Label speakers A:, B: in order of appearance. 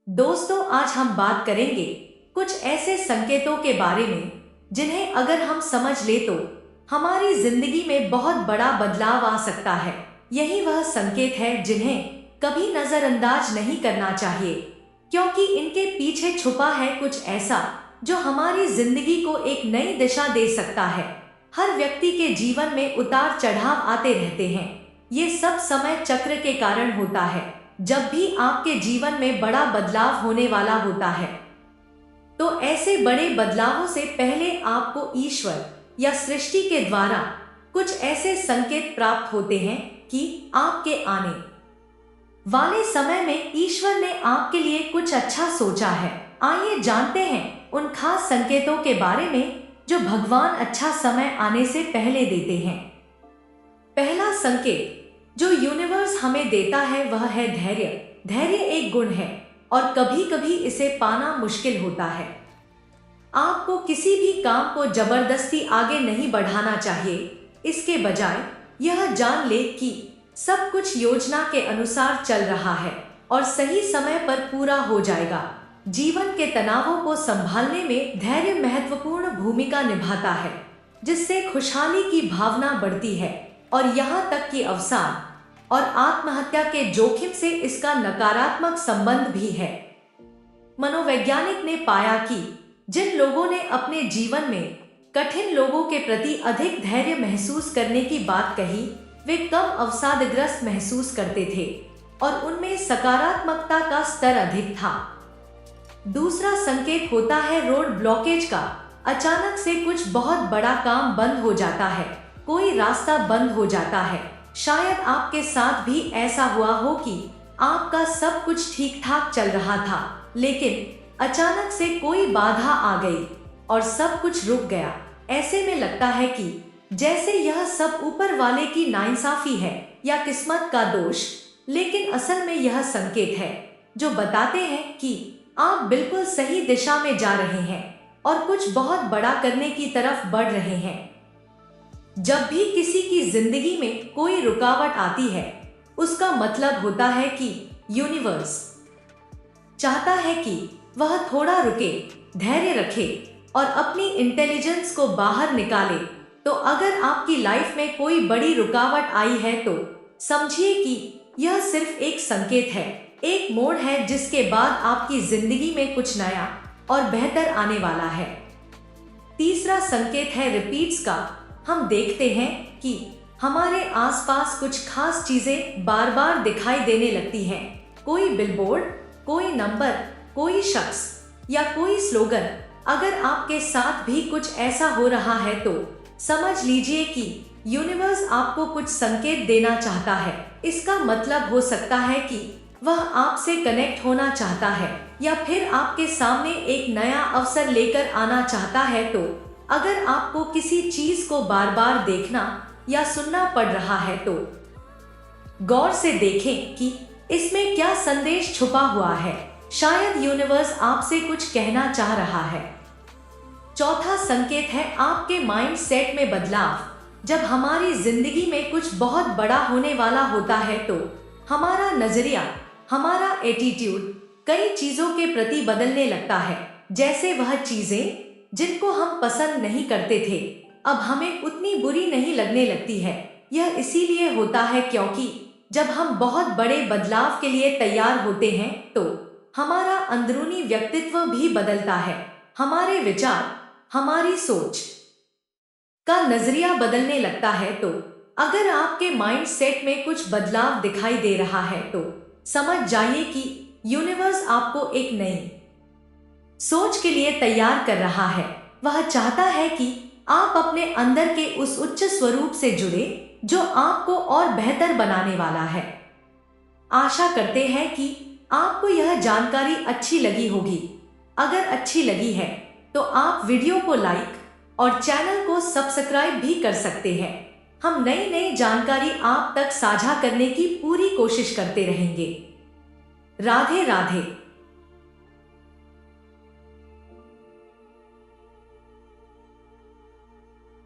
A: दोस्तों, आज हम बात करेंगे कुछ ऐसे संकेतों के बारे में जिन्हें अगर हम समझ ले तो हमारी जिंदगी में बहुत बड़ा बदलाव आ सकता है। यही वह संकेत है जिन्हें कभी नजरअंदाज नहीं करना चाहिए, क्योंकि इनके पीछे छुपा है कुछ ऐसा जो हमारी जिंदगी को एक नई दिशा दे सकता है। हर व्यक्ति के जीवन में उतार चढ़ाव आते रहते हैं। ये सब समय चक्र के कारण होता है। जब भी आपके जीवन में बड़ा बदलाव होने वाला होता है, तो ऐसे बड़े बदलावों से पहले आपको ईश्वर या सृष्टि के द्वारा कुछ ऐसे संकेत प्राप्त होते हैं कि आपके आने वाले समय में ईश्वर ने आपके लिए कुछ अच्छा सोचा है। आइए जानते हैं उन खास संकेतों के बारे में जो भगवान अच्छा समय आने से पहले देते हैं। पहला संकेत जो यूनिवर्स हमें देता है वह है धैर्य। धैर्य एक गुण है और कभी कभी इसे पाना मुश्किल होता है। आपको किसी भी काम को जबरदस्ती आगे नहीं बढ़ाना चाहिए। इसके बजाय यह जान ले कि सब कुछ योजना के अनुसार चल रहा है और सही समय पर पूरा हो जाएगा। जीवन के तनावों को संभालने में धैर्य महत्वपूर्ण भूमिका निभाता है, जिससे खुशहाली की भावना बढ़ती है और यहाँ तक कि अवसाद और आत्महत्या के जोखिम से इसका नकारात्मक संबंध भी है। मनोवैज्ञानिक ने पाया कि जिन लोगों ने अपने जीवन में कठिन लोगों के प्रति अधिक धैर्य महसूस करने की बात कही, वे कम अवसादग्रस्त महसूस करते थे और उनमें सकारात्मकता का स्तर अधिक था। दूसरा संकेत होता है रोड ब्लॉकेज का। अचानक से कुछ बहुत बड़ा काम बंद हो जाता है, कोई रास्ता बंद हो जाता है। शायद आपके साथ भी ऐसा हुआ हो कि आपका सब कुछ ठीक ठाक चल रहा था, लेकिन अचानक से कोई बाधा आ गई और सब कुछ रुक गया। ऐसे में लगता है कि जैसे यह सब ऊपर वाले की नाइंसाफी है या किस्मत का दोष, लेकिन असल में यह संकेत है जो बताते हैं कि आप बिल्कुल सही दिशा में जा रहे हैं और कुछ बहुत बड़ा करने की तरफ बढ़ रहे हैं। जब भी किसी की जिंदगी में कोई रुकावट आती है, उसका मतलब होता है कि यूनिवर्स चाहता है कि वह थोड़ा रुके, धैर्य रखे और अपनी इंटेलिजेंस को बाहर निकाले। तो अगर आपकी लाइफ में कोई बड़ी रुकावट आई है तो समझिए कि यह सिर्फ एक संकेत है, एक मोड़ है जिसके बाद आपकी जिंदगी में कुछ नया और बेहतर आने वाला है। तीसरा संकेत है रिपीट्स का। हम देखते हैं कि हमारे आसपास कुछ खास चीजें बार बार दिखाई देने लगती हैं। कोई बिलबोर्ड, कोई नंबर, कोई शख्स या कोई स्लोगन। अगर आपके साथ भी कुछ ऐसा हो रहा है तो समझ लीजिए कि यूनिवर्स आपको कुछ संकेत देना चाहता है। इसका मतलब हो सकता है कि वह आपसे कनेक्ट होना चाहता है या फिर आपके सामने एक नया अवसर लेकर आना चाहता है। तो अगर आपको किसी चीज को बार बार देखना या सुनना पड़ रहा है तो गौर से देखें कि इसमें क्या संदेश छुपा हुआ है। शायद यूनिवर्स आपसे कुछ कहना चाह रहा है। चौथा संकेत है आपके माइंड सेट में बदलाव। जब हमारी जिंदगी में कुछ बहुत बड़ा होने वाला होता है तो हमारा नजरिया, हमारा एटीट्यूड कई चीजों के प्रति बदलने लगता है। जैसे वह चीजें जिनको हम पसंद नहीं करते थे, अब हमें उतनी बुरी नहीं लगने लगती है। यह इसीलिए होता है क्योंकि जब हम बहुत बड़े बदलाव के लिए तैयार होते हैं तो हमारा अंदरूनी व्यक्तित्व भी बदलता है। हमारे विचार, हमारी सोच का नजरिया बदलने लगता है। तो अगर आपके माइंड सेट में कुछ बदलाव दिखाई दे रहा है तो समझ जाइए कि यूनिवर्स आपको एक नई सोच के लिए तैयार कर रहा है। वह चाहता है कि आप अपने अंदर के उस उच्च स्वरूप से जुड़े जो आपको और बेहतर बनाने वाला है। आशा करते हैं कि आपको यह जानकारी अच्छी लगी होगी। अगर अच्छी लगी है तो आप वीडियो को लाइक और चैनल को सब्सक्राइब भी कर सकते हैं। हम नई नई जानकारी आप तक साझा करने की पूरी कोशिश करते रहेंगे। राधे राधे।